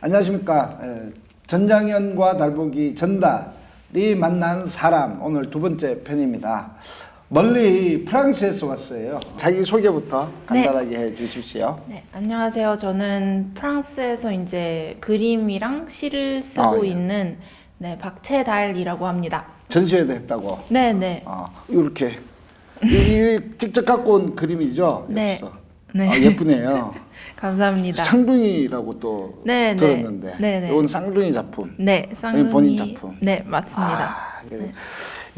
안녕하십니까. 전장현과 달보기 전달이 만나는 사람, 오늘 두 번째 편입니다. 멀리 프랑스에서 왔어요. 자기 소개부터 간단하게 해주십시오. 네, 안녕하세요. 저는 프랑스에서 이제 그림이랑 시를 쓰고 예. 있는 박채달이라고 합니다. 전시회도 했다고. 네네. 이렇게 이 직접 갖고 온 그림이죠. 네. 여기서. 네. 예쁘네요. 감사합니다. 쌍둥이라고 또 네, 들었는데, 네. 이건 쌍둥이 작품. 네, 쌍둥이. 본인 작품. 네, 맞습니다. 그래.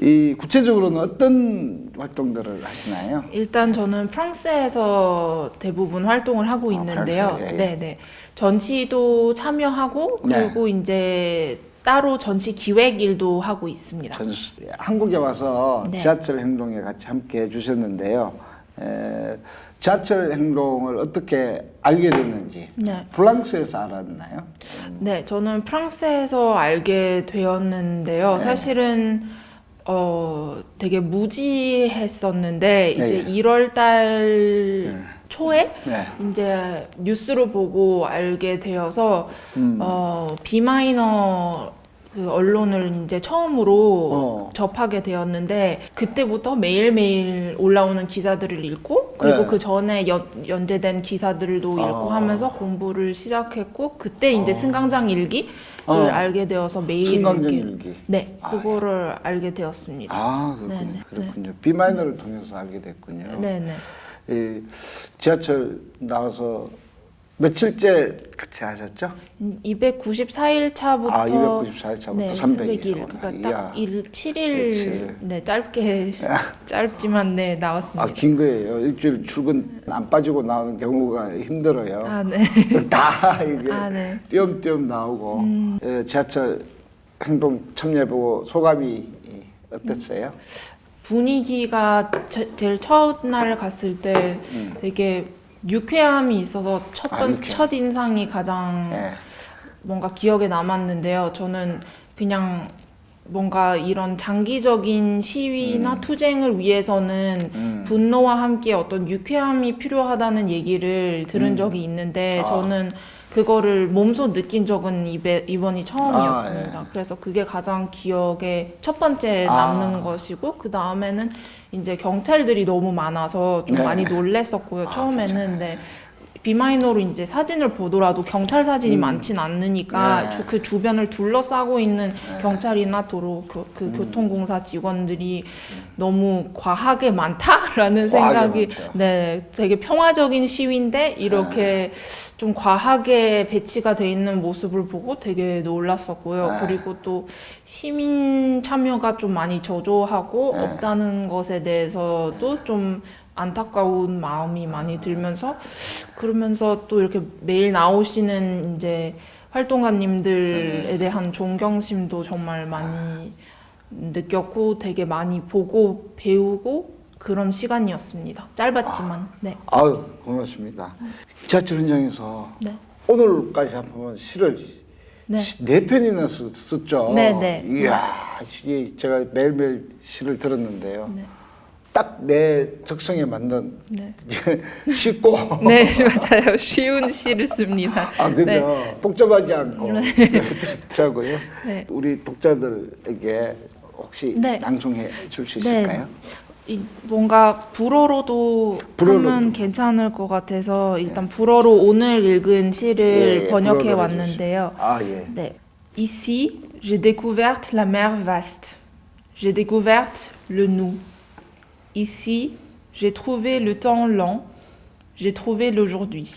이 구체적으로는 어떤 활동들을 하시나요? 일단 저는 프랑스에서 대부분 활동을 하고 있는데요. 프랑스, 예. 네네. 전시도 참여하고 그리고 이제 따로 전시 기획 일도 하고 있습니다. 한국에 와서 네. 지하철 행동에 같이 함께 해주셨는데요. 지하철 행동을 어떻게 알게 됐는지, 네. 프랑스에서 알았나요? 네, 저는 프랑스에서 알게 되었는데요. 사실은 되게 무지했었는데 이제 네. 1월 달 초에 네. 이제 뉴스를 보고 알게 되어서 비마이너 그 언론을 이제 처음으로 접하게 되었는데 그때부터 매일매일 올라오는 기사들을 읽고 그리고 네. 그 전에 연재된 기사들도 읽고 하면서 공부를 시작했고 그때 이제 승강장 일기를 알게 되어서 매일 승강장 이렇게 일기. 네, 그거를 알게 되었습니다. 그렇군요. 네네. 그렇군요. 비마이너를 통해서 알게 됐군요. 네네. 이 지하철 나와서 며칠째 같이 하셨죠? 294일 차부터 294일 차부터 네, 300일. 그러니까 딱 7일 칠. 네, 짧게 짧지만 네, 나왔습니다. 긴 거예요. 일주일 출근 안 빠지고 나오는 경우가 힘들어요. 아, 네. 다 이게 네. 띄엄띄엄 나오고. 지하철 행동 참여해보고 소감이 어땠어요? 분위기가 제일 첫날 갔을 때 되게 유쾌함이 있어서 첫 인상이 가장 뭔가 기억에 남았는데요. 저는 그냥 뭔가 이런 장기적인 시위나 투쟁을 위해서는 분노와 함께 어떤 유쾌함이 필요하다는 얘기를 들은 적이 있는데 저는 그거를 몸소 느낀 적은 이번이 처음이었습니다. 그래서 그게 가장 기억에 첫 번째 남는 것이고 그 다음에는 이제 경찰들이 너무 많아서 좀 많이 놀랬었고요. 처음에는 비마이너로 이제 사진을 보더라도 경찰 사진이 많진 않으니까 그 주변을 둘러싸고 있는 경찰이나 도로 그 교통공사 직원들이 너무 과하게 많다라는 생각이 되게 평화적인 시위인데 이렇게 좀 과하게 배치가 돼 있는 모습을 보고 되게 놀랐었고요. 그리고 또 시민 참여가 좀 많이 저조하고 없다는 것에 대해서도 좀 안타까운 마음이 많이 들면서 그러면서 또 이렇게 매일 나오시는 이제 활동가님들에 대한 존경심도 정말 많이 느꼈고 되게 많이 보고 배우고 그런 시간이었습니다. 짧았지만. 네. 아유, 고맙습니다. 지하철 현장에서 오늘까지 한번 시를 네 편이나 썼죠. 네네. 이야, 이게 제가 매일매일 시를 들었는데요. 딱 내 적성에 맞는 쉽고 네, 맞아요. 쉬운 시를 씁니다. 그죠. 복잡하지 않고 그렇더라고요. 우리 독자들에게 혹시 낭송해 줄 수 있을까요? 뭔가 불어로도 하면 괜찮을 것 같아서 일단 불어로 오늘 읽은 시를 번역해 왔는데요. 네. Ici, j'ai découvert la mer vaste. J'ai découvert le nous. Ici, j'ai trouvé le temps lent. J'ai trouvé l'aujourd'hui.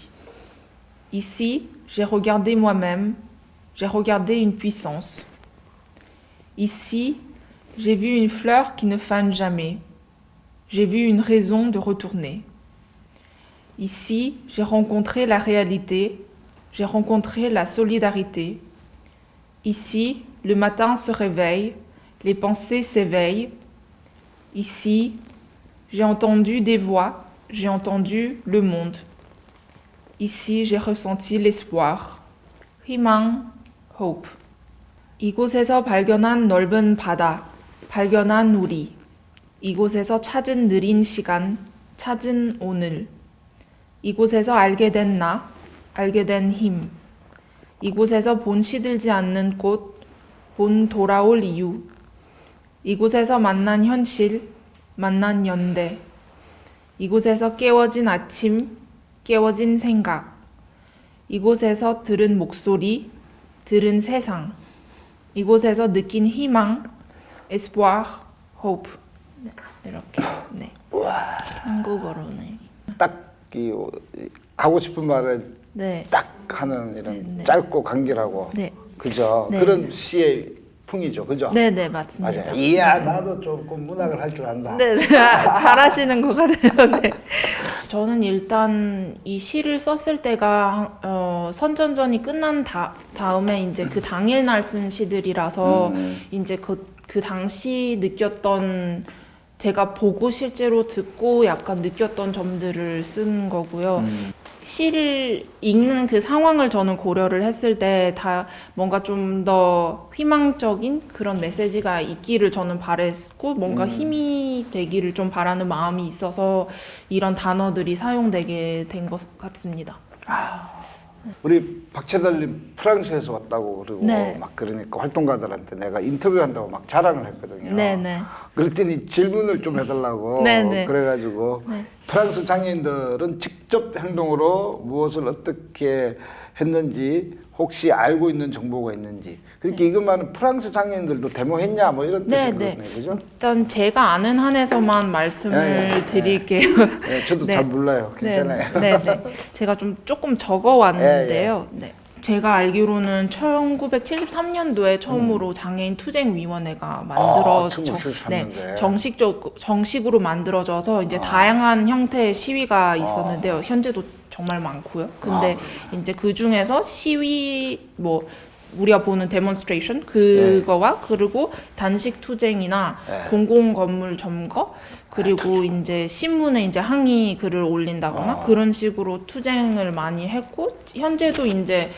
Ici, j'ai regardé moi-même. J'ai regardé une puissance. Ici, j'ai vu une fleur qui ne fane jamais. J'ai vu une raison de retourner. Ici, j'ai rencontré la réalité, j'ai rencontré la solidarité. Ici, le matin se réveille, les pensées s'éveillent. Ici, j'ai entendu des voix, j'ai entendu le monde. Ici, j'ai ressenti l'espoir. 희망, hope. 이곳에서 발견한 넓은 바다, 발견한 우리. 이곳에서 찾은 느린 시간, 찾은 오늘. 이곳에서 알게 된 나, 알게 된 힘. 이곳에서 본 시들지 않는 꽃, 본 돌아올 이유. 이곳에서 만난 현실, 만난 연대. 이곳에서 깨워진 아침, 깨워진 생각. 이곳에서 들은 목소리, 들은 세상. 이곳에서 느낀 희망, espoir, hope. 네, 이렇게. 네. 한국어로는. 딱 하고 싶은 말을 네. 딱 하는 이런 네, 네. 짧고 간결하고 네. 그죠? 네. 그런 시의 풍이죠, 그죠? 네, 네, 맞습니다. 맞아요. 이야, 나도 조금 문학을 할 줄 안다. 네, 네. 잘하시는 것 같아요. 네. 저는 일단 이 시를 썼을 때가 선전전이 끝난 다음에 이제 그 당일날 쓴 시들이라서 이제 그 당시 느꼈던 제가 보고 실제로 듣고 약간 느꼈던 점들을 쓴 거고요. 시를 읽는 그 상황을 저는 고려를 했을 때 다 뭔가 좀 더 희망적인 그런 메시지가 있기를 저는 바랬고 뭔가 힘이 되기를 좀 바라는 마음이 있어서 이런 단어들이 사용되게 된 것 같습니다. 우리 박채달님 프랑스에서 왔다고 그러고 네. 막 그러니까 활동가들한테 내가 인터뷰한다고 막 자랑을 했거든요. 네네. 그랬더니 질문을 좀 해달라고 네네. 그래가지고 네. 프랑스 장애인들은 직접 행동으로 무엇을 어떻게 했는지 혹시 알고 있는 정보가 있는지 그렇게 이것만은 프랑스 장애인들도 데모했냐 뭐 이런 뜻이 네, 거든요, 그죠? 일단 제가 아는 한에서만 말씀을 드릴게요. 네, 저도 네. 잘 몰라요. 괜찮아요. 네, 네. 제가 좀 조금 적어왔는데요. 네. 제가 알기로는 1973년도에 처음으로 장애인 투쟁위원회가 네. 정식으로 만들어져서 이제 다양한 형태의 시위가 있었는데요. 현재도 정말 많고요. 근데 이제 그 중에서 시위 뭐 우리가 보는 데몬스트레이션 그거와 그리고 단식 투쟁이나 공공 건물 점거 그리고 이제 신문에 이제 항의 글을 올린다거나 그런 식으로 투쟁을 많이 했고 현재도 이제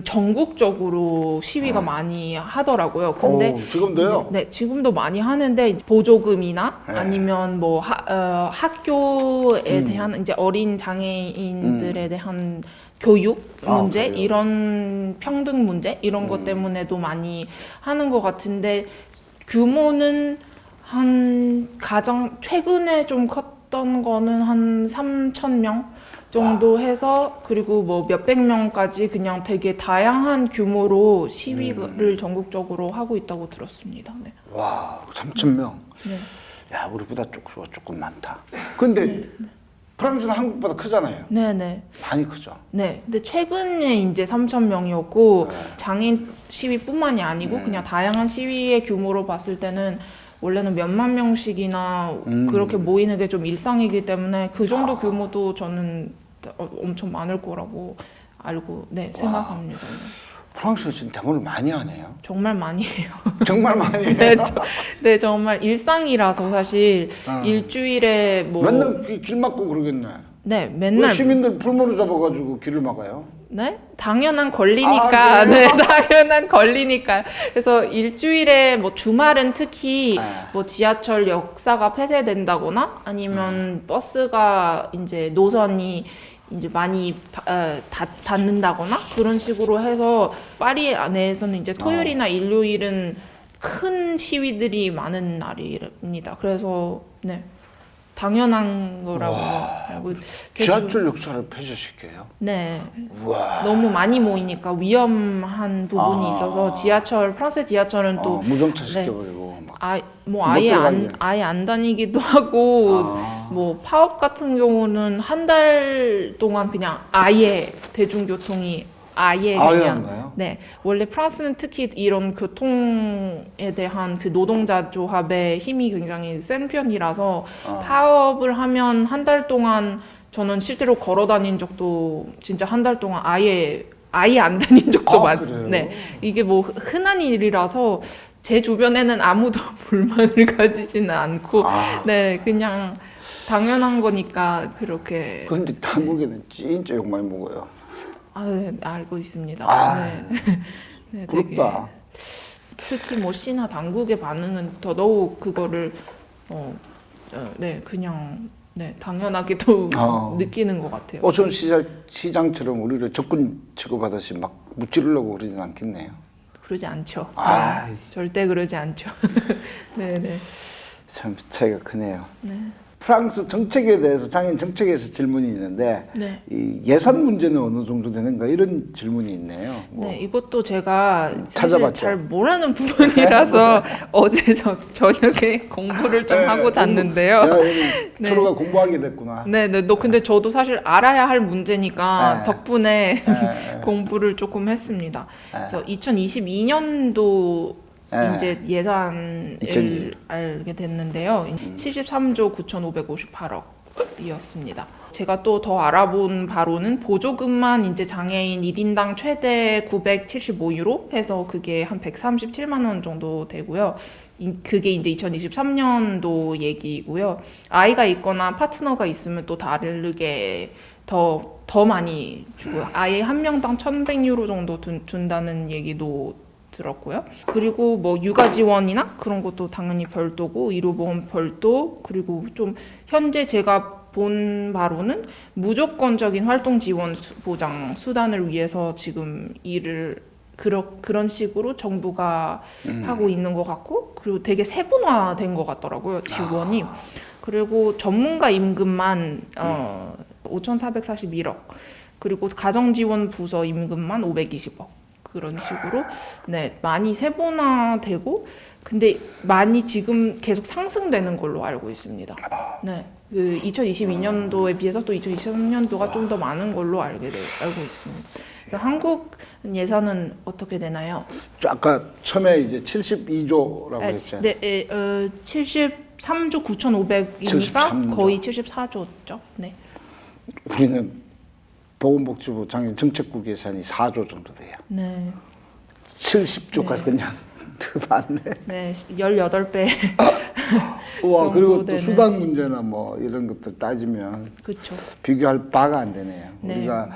전국적으로 시위가 많이 하더라고요. 근데 지금도요? 네, 지금도 많이 하는데 보조금이나 아니면 뭐 학교에 대한 이제 어린 장애인들에 대한 교육 문제 그래요? 이런 평등 문제 이런 것 때문에도 많이 하는 것 같은데 규모는 한 가장 최근에 좀 컸던 거는 한 3,000명 정도 해서 그리고 뭐 몇백 명까지 그냥 되게 다양한 규모로 시위를 전국적으로 하고 있다고 들었습니다. 네. 와, 3,000명. 네. 야, 우리보다 조금 많다. 근데 프랑스는 한국보다 크잖아요. 네네. 많이 크죠. 네. 근데 최근에 이제 3,000명이었고 네. 장애인 시위뿐만이 아니고 그냥 다양한 시위의 규모로 봤을 때는 원래는 몇만 명씩이나 그렇게 모이는 게 좀 일상이기 때문에 그 정도 규모도 저는 엄청 많을 거라고 알고 생각합니다. 프랑스 진짜 대모를 많이 하네요. 정말 많이 해요. 정말 많이 해요. 네, 정말 일상이라서 사실 일주일에 뭐 맨날 길 막고 그러겠네. 네, 왜 맨날 시민들 풀무로 잡아가지고 길을 막아요? 네? 당연한 권리니까. 그래요? 네, 당연한 권리니까. 그래서 일주일에 뭐 주말은 특히 뭐 지하철 역사가 폐쇄된다거나 아니면 버스가 이제 노선이 이제 많이 닫는다거나 그런 식으로 해서 파리 내에서는 이제 토요일이나 일요일은 큰 시위들이 많은 날입니다. 그래서 네. 당연한 거라고 알고 지하철 역사를 폐쇄시켜요? 네. 우와. 너무 많이 모이니까 위험한 부분이 있어서 프랑스 지하철은 또 무정차 시켜버리고 막. 아예 안 다니기도 하고 뭐 파업 같은 경우는 한 달 동안 그냥 아예 대중교통이 아예 안 그냥 가요? 네 원래 프랑스는 특히 이런 교통에 대한 그 노동자 조합의 힘이 굉장히 센 편이라서 파업을 하면 한 달 동안 저는 실제로 걸어 다닌 적도 진짜 한 달 동안 아예 안 다닌 적도 그래요? 네 이게 뭐 흔한 일이라서 제 주변에는 아무도 불만을 가지지는 않고 네 그냥 당연한 거니까 그렇게 그런데 한국에는 진짜 욕 많이 먹어요. 네, 알고 있습니다. 네. 네, 부럽다. 특히 뭐 시나 당국의 반응은 더더욱 그거를 그냥 당연하게도 느끼는 것 같아요. 전 시장처럼 우리를 적군 취급하듯이 막 무찌르려고 그러진 않겠네요. 그러지 않죠. 아. 네, 절대 그러지 않죠. 네네. 참 차이가 크네요. 네. 프랑스 정책에 대해서 장애인 정책에서 질문이 있는데 네. 이 예산 문제는 어느 정도 되는가 이런 질문이 있네요. 뭐 네, 이것도 제가 사실 찾아봤죠. 잘 모르는 부분이라서 어제 저녁에 공부를 좀 하고 잤는데요. 야, 네. 서로가 공부하게 됐구나. 네, 네. 근데 저도 사실 알아야 할 문제니까 네. 덕분에 네. 공부를 조금 했습니다. 네. 그래서 2022년도 네. 이제 예산을 2022. 알게 됐는데요. 73조 9,558억이었습니다. 제가 또 더 알아본 바로는 보조금만 이제 장애인 1인당 최대 975유로 해서 그게 한 137만 원 정도 되고요. 그게 이제 2023년도 얘기고요. 아이가 있거나 파트너가 있으면 또 다르게 더 많이 주고요. 아예 한 명당 1,100유로 정도 준다는 얘기도 들었고요. 그리고 뭐 육아 지원이나 그런 것도 당연히 별도고 의료보험 별도, 그리고 좀 현재 제가 본 바로는 무조건적인 활동 지원 보장 수단을 위해서 지금 일을 그런 식으로 정부가 하고 있는 것 같고, 그리고 되게 세분화된 것 같더라고요, 지원이. 그리고 전문가 임금만 5,441억, 그리고 가정지원 부서 임금만 520억. 그런 식으로 네, 많이 세분화되고, 근데 많이 지금 계속 상승되는 걸로 알고 있습니다. 네, 그 2022년도에 비해서 또 2023년도가 좀 더 많은 걸로 알고 있습니다. 한국 예산은 어떻게 되나요? 아까 처음에 이제 72조라고 했잖아요. 네, 73조 9,500이니까 73조. 거의 74조죠. 네. 우리는 보건복지부 장애인 정책국 예산이 4조 정도 돼요. 네. 70조가 네. 그냥 많네. 네, 18배. 우와, 그리고 또 되는. 수당 문제나 뭐 이런 것들 따지면 그렇죠. 비교할 바가 안 되네요. 네. 우리가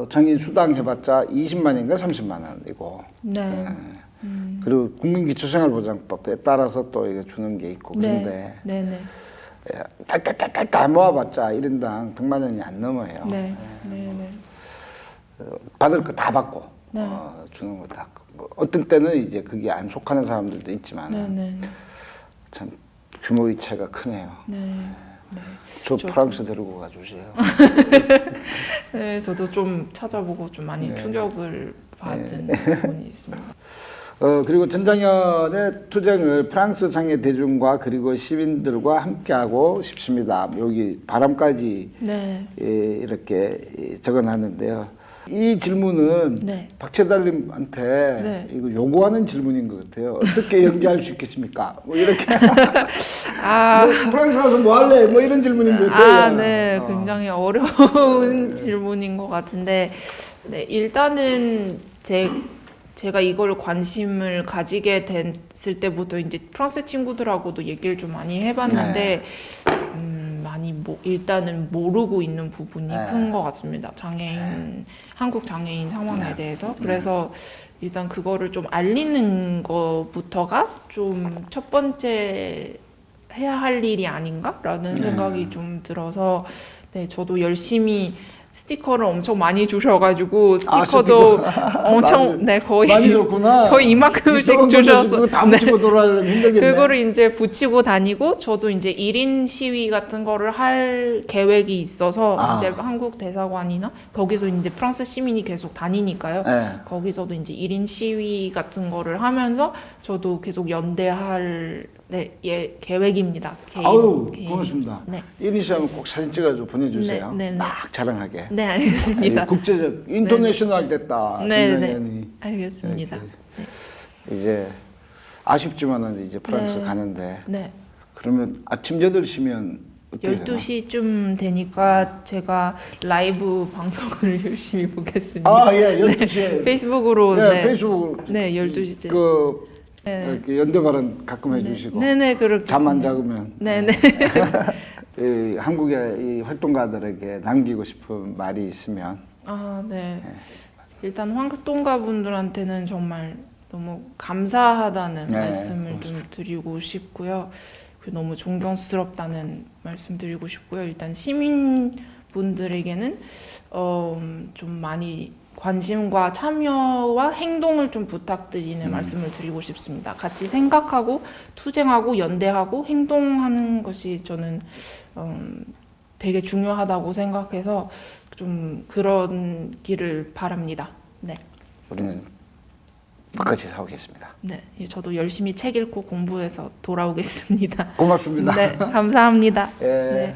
장애인 수당 해봤자 20만 원인가 30만 원이고, 네. 그리고 국민기초생활보장법에 따라서 또 이거 주는 게 있고, 그런데 네, 네. 딸딸딸딸 다 모아봤자 1인당 100만 원이 안 넘어요. 네. 네, 네. 받을 거 다 받고 네. 주는 거 다. 뭐 어떤 때는 이제 그게 안 속하는 사람들도 있지만 네, 네. 참 규모의 차이가 크네요. 네. 네. 저 프랑스 데리고 가주세요. 네, 저도 좀 찾아보고 좀 많이 충격을 받은 부분이 있습니다. 그리고 전장현의 투쟁을 프랑스 장애 대중과 그리고 시민들과 함께하고 싶습니다. 여기 바람까지 네. 이렇게 적어놨는데요. 이 질문은 네. 박채달님한테 네. 이거 요구하는 질문인 것 같아요. 어떻게 연기할 수 있겠습니까? 뭐 이렇게. 아, 뭐 프랑스 가서 뭐 할래? 뭐 이런 질문인 것 같아요. 네. 굉장히 어려운 질문인 것 같은데, 네, 일단은 제가 이걸 관심을 가지게 됐을 때부터 이제 프랑스 친구들하고도 얘기를 좀 많이 해봤는데, 많이 일단은 모르고 있는 부분이 큰 것 같습니다. 한국 장애인 상황에 대해서. 그래서 일단 그거를 좀 알리는 것부터가 좀 첫 번째 해야 할 일이 아닌가라는 생각이 좀 들어서, 네, 저도 열심히 스티커를 엄청 많이 주셔가지고 스티커도 엄청 네 거의 많이 줬구나. 거의 이만큼씩 주셔서 그거 다 붙이고 돌아다니면 힘들겠네. 그거를 이제 붙이고 다니고, 저도 이제 1인 시위 같은 거를 할 계획이 있어서 이제 한국 대사관이나 거기서 이제 프랑스 시민이 계속 다니니까요. 네. 거기서도 이제 1인 시위 같은 거를 하면서 저도 계속 연대할 계획입니다. 아유, 계획. 고맙습니다. 네. 이니시하면 꼭 사진 찍어서 보내주세요. 네, 네, 네. 막 자랑하게. 네, 알겠습니다. 국제적, 인터내셔널 됐다. 네, 전장현이. 알겠습니다. 이제 아쉽지만은 이제 프랑스 네. 가는데, 네. 그러면 아침 8시면 어떻게 되나? 12시쯤 되니까 제가 라이브 방송을 열심히 보겠습니다. 아, 예, 12시에. 페이스북으로 네, 페이스북. 네, 12시쯤. 이렇게 연대 발언 가끔 해주시고. 네네, 그렇게. 잠 안 잡으면. 네네. 이 한국의 이 활동가들에게 남기고 싶은 말이 있으면. 아, 네. 일단 활동가 분들한테는 정말 너무 감사하다는 네, 말씀을 좀 드리고 싶고요. 그리고 너무 존경스럽다는 말씀 드리고 싶고요. 일단 시민 분들에게는 좀 많이 관심과 참여와 행동을 좀 부탁드리는 말씀을 드리고 싶습니다. 같이 생각하고 투쟁하고 연대하고 행동하는 것이 저는 되게 중요하다고 생각해서 좀 그런 길을 바랍니다. 네. 우리는 끝까지 싸우겠습니다. 네, 저도 열심히 책 읽고 공부해서 돌아오겠습니다. 고맙습니다. 네, 감사합니다. 예. 네.